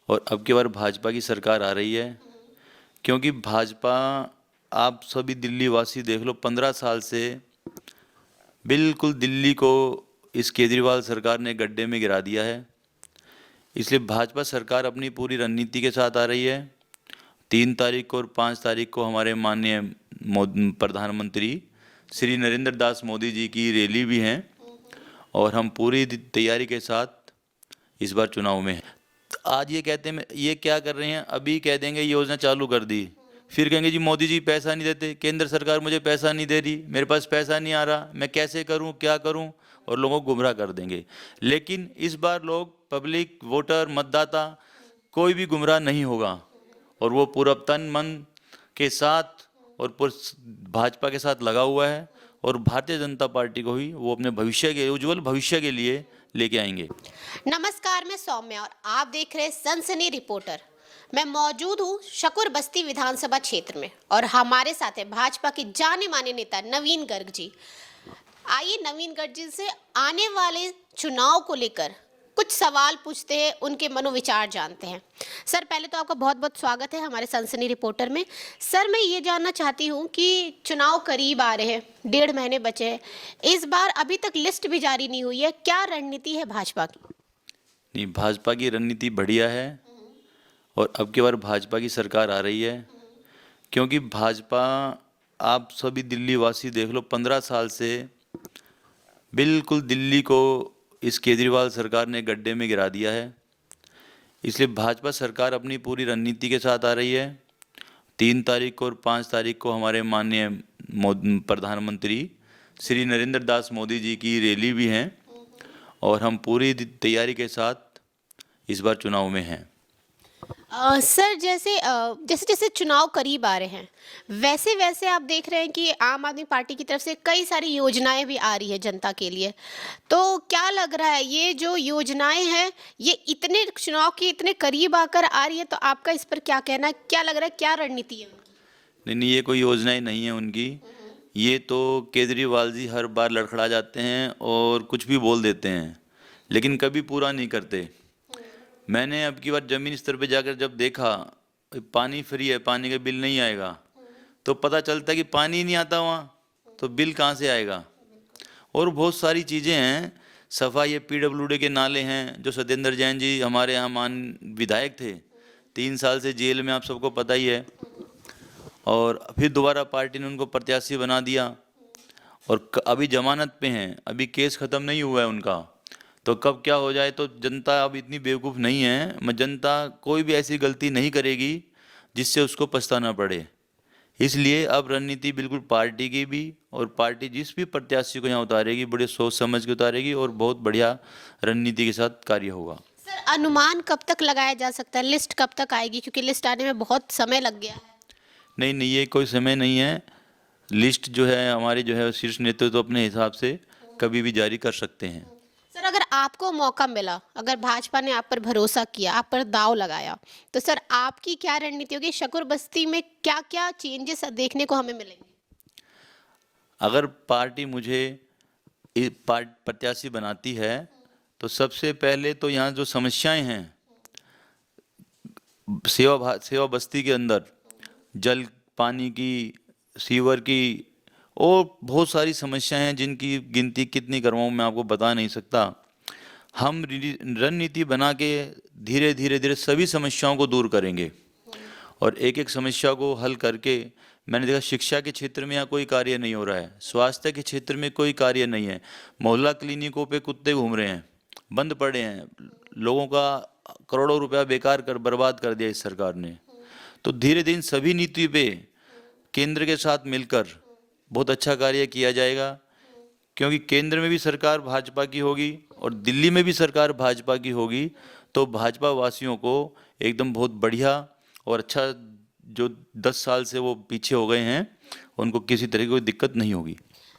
और अब की बार भाजपा की सरकार आ रही है, क्योंकि भाजपा, आप सभी दिल्ली वासी देख लो, 15 साल से बिल्कुल दिल्ली को इस केजरीवाल सरकार ने गड्ढे में गिरा दिया है। इसलिए भाजपा सरकार अपनी पूरी रणनीति के साथ आ रही है। 3 तारीख को और 5 तारीख को हमारे माननीय प्रधानमंत्री श्री नरेंद्र दास मोदी जी की रैली भी है, और हम पूरी तैयारी के साथ इस बार चुनाव में हैं। आज ये कहते हैं, ये क्या कर रहे हैं, अभी कह देंगे योजना चालू कर दी, फिर कहेंगे जी मोदी जी पैसा नहीं देते, केंद्र सरकार मुझे पैसा नहीं दे रही, मेरे पास पैसा नहीं आ रहा, मैं कैसे करूं, क्या करूं, और लोगों को गुमराह कर देंगे। लेकिन इस बार लोग, पब्लिक, वोटर, मतदाता, कोई भी गुमराह नहीं होगा, और वो पूरा तन मन के साथ और भाजपा के साथ लगा हुआ है, और भारतीय जनता पार्टी को ही वो अपने भविष्य के, उज्जवल भविष्य के लिए लेके आएंगे। नमस्कार, मैं सौम्या और आप देख रहे हैं सनसनी रिपोर्टर। मैं मौजूद हूँ शकूर बस्ती विधानसभा क्षेत्र में और हमारे साथ है भाजपा के जाने माने नेता नवीन गर्ग जी। आइए नवीन गर्ग जी से आने वाले चुनाव को लेकर कुछ सवाल पूछते हैं, उनके मनोविचार जानते हैं। सर, पहले तो आपका बहुत बहुत स्वागत है हमारे सनसनी रिपोर्टर में। सर, मैं ये जानना चाहती हूँ कि चुनाव करीब आ रहे हैं, 1.5 महीने बचे हैं, इस बार अभी तक लिस्ट भी जारी नहीं हुई है, क्या रणनीति है भाजपा की? नहीं, भाजपा की रणनीति बढ़िया है, और अब की बार भाजपा की सरकार आ रही है, क्योंकि भाजपा, आप सभी दिल्ली वासी देख लो, 15 साल से बिल्कुल दिल्ली को इस केजरीवाल सरकार ने गड्ढे में गिरा दिया है। इसलिए भाजपा सरकार अपनी पूरी रणनीति के साथ आ रही है। 3 तारीख को और 5 तारीख को हमारे माननीय प्रधानमंत्री श्री नरेंद्र दास मोदी जी की रैली भी है, और हम पूरी तैयारी के साथ इस बार चुनाव में हैं। सर, जैसे जैसे चुनाव करीब आ रहे हैं, वैसे वैसे आप देख रहे हैं कि आम आदमी पार्टी की तरफ से कई सारी योजनाएं भी आ रही है जनता के लिए। तो क्या लग रहा है, ये जो योजनाएं हैं, ये इतने चुनाव के इतने करीब आकर आ रही है, तो आपका इस पर क्या कहना है? क्या लग रहा है, क्या रणनीति है उनकी? नहीं, ये कोई योजनाएं नहीं है उनकी। ये तो केजरीवाल जी हर बार लड़खड़ा जाते हैं और कुछ भी बोल देते हैं, लेकिन कभी पूरा नहीं करते। मैंने अब की बार ज़मीन स्तर पे जाकर जब देखा, पानी फ्री है, पानी का बिल नहीं आएगा, तो पता चलता है कि पानी ही नहीं आता वहाँ, तो बिल कहाँ से आएगा। और बहुत सारी चीज़ें हैं, सफाई, ये PWD के नाले हैं, जो सत्येंद्र जैन जी हमारे यहाँ विधायक थे, 3 साल से जेल में, आप सबको पता ही है, और फिर दोबारा पार्टी ने उनको प्रत्याशी बना दिया, और अभी जमानत पे हैं, अभी केस ख़त्म नहीं हुआ है उनका, तो कब क्या हो जाए। तो जनता अब इतनी बेवकूफ़ नहीं है, जनता कोई भी ऐसी गलती नहीं करेगी जिससे उसको पछताना पड़े। इसलिए अब रणनीति बिल्कुल पार्टी की भी, और पार्टी जिस भी प्रत्याशी को यहाँ उतारेगी, बड़े सोच समझ के उतारेगी, और बहुत बढ़िया रणनीति के साथ कार्य होगा। सर, अनुमान कब तक लगाया जा सकता है, लिस्ट कब तक आएगी? क्योंकि लिस्ट आने में बहुत समय लग गया है। नहीं नहीं, ये कोई समय नहीं है। लिस्ट जो है हमारी, जो है शीर्ष नेतृत्व तो अपने हिसाब से कभी भी जारी कर सकते हैं। सर, अगर आपको मौका मिला, अगर भाजपा ने आप पर भरोसा किया, आप पर दाव लगाया, तो सर आपकी क्या रणनीति होगी? शकूर बस्ती में क्या क्या चेंजेस देखने को हमें मिलेंगे? अगर पार्टी मुझे प्रत्याशी बनाती है, तो सबसे पहले तो यहाँ जो समस्याएं हैं, सेवा बस्ती के अंदर जल, पानी की, सीवर की, और बहुत सारी समस्याएं हैं जिनकी गिनती कितनी करवाऊँ मैं आपको बता नहीं सकता। हम रणनीति बना के धीरे धीरे धीरे सभी समस्याओं को दूर करेंगे, और एक एक समस्या को हल करके, मैंने देखा शिक्षा के क्षेत्र में यहाँ कोई कार्य नहीं हो रहा है, स्वास्थ्य के क्षेत्र में कोई कार्य नहीं है, मोहल्ला क्लिनिकों पे कुत्ते घूम रहे हैं, बंद पड़े हैं, लोगों का करोड़ों रुपया बेकार कर बर्बाद कर दिया इस सरकार ने। तो धीरे धीरे सभी नीति पे केंद्र के साथ मिलकर बहुत अच्छा कार्य किया जाएगा, क्योंकि केंद्र में भी सरकार भाजपा की होगी और दिल्ली में भी सरकार भाजपा की होगी, तो भाजपा वासियों को एकदम बहुत बढ़िया और अच्छा, जो 10 साल से वो पीछे हो गए हैं, उनको किसी तरह की कोई दिक्कत नहीं होगी।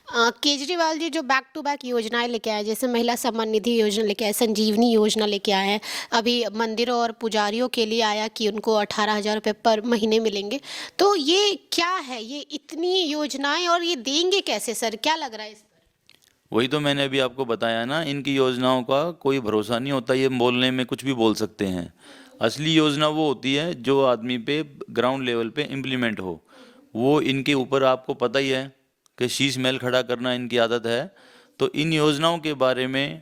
केजरीवाल जी जो बैक टू बैक योजनाएं लेके आए, जैसे महिला सम्मान निधि योजना लेके आए, संजीवनी योजना लेके आए हैं, अभी मंदिरों और पुजारियों के लिए आया कि उनको 18,000 रुपये पर महीने मिलेंगे। तो ये क्या है, ये इतनी योजनाएं, और ये देंगे कैसे सर, क्या लग रहा है इस पर? वही तो मैंने अभी आपको बताया ना, इनकी योजनाओं का कोई भरोसा नहीं होता, ये बोलने में कुछ भी बोल सकते हैं। असली योजना वो होती है जो आदमी पे ग्राउंड लेवल पे इम्प्लीमेंट हो। वो इनके ऊपर आपको पता ही है कि शीश महल खड़ा करना इनकी आदत है। तो इन योजनाओं के बारे में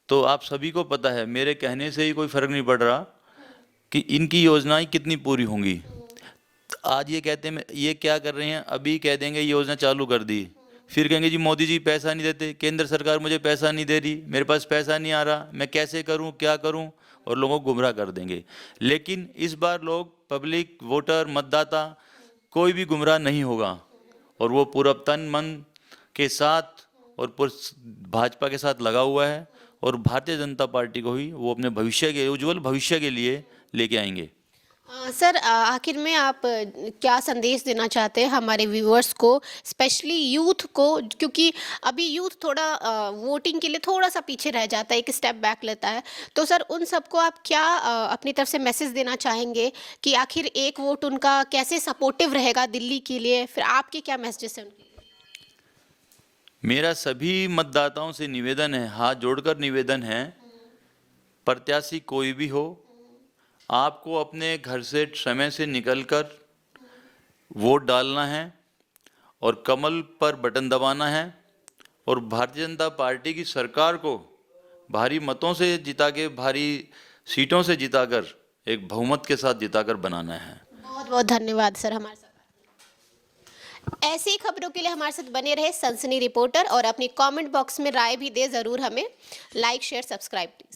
तो आप सभी को पता है, मेरे कहने से ही कोई फर्क नहीं पड़ रहा कि इनकी योजनाएं कितनी पूरी होंगी। आज ये कहते हैं, ये क्या कर रहे हैं, अभी कह देंगे ये योजना चालू कर दी, फिर कहेंगे जी मोदी जी पैसा नहीं देते, केंद्र सरकार मुझे पैसा नहीं दे रही, मेरे पास पैसा नहीं आ रहा, मैं कैसे करूं, क्या करूं, और लोगों को गुमराह कर देंगे। लेकिन इस बार लोग, पब्लिक, वोटर, मतदाता, कोई भी गुमराह नहीं होगा, और वो पूरा तन मन के साथ और भाजपा के साथ लगा हुआ है, और भारतीय जनता पार्टी को ही वो अपने भविष्य के, उज्जवल भविष्य के लिए लेके आएंगे। सर, आखिर में आप क्या संदेश देना चाहते हैं हमारे व्यूअर्स को, स्पेशली यूथ को, क्योंकि अभी यूथ थोड़ा वोटिंग के लिए थोड़ा सा पीछे रह जाता है, एक स्टेप बैक लेता है। तो सर उन सबको आप क्या अपनी तरफ से मैसेज देना चाहेंगे कि आखिर एक वोट उनका कैसे सपोर्टिव रहेगा दिल्ली के लिए, फिर आपके क्या मैसेजेस हैं उनके लिए? मेरा सभी मतदाताओं से निवेदन है, हाथ जोड़कर निवेदन है, प्रत्याशी कोई भी हो, आपको अपने घर से समय से निकलकर वोट डालना है और कमल पर बटन दबाना है, और भारतीय जनता पार्टी की सरकार को भारी मतों से जिता के, भारी सीटों से जिताकर, एक बहुमत के साथ जिताकर बनाना है। बहुत बहुत धन्यवाद सर हमारे साथ। ऐसी ही खबरों के लिए हमारे साथ बने रहे सनसनी रिपोर्टर, और अपनी कमेंट बॉक्स में राय भी दे ज़रूर हमें। Like share subscribe please.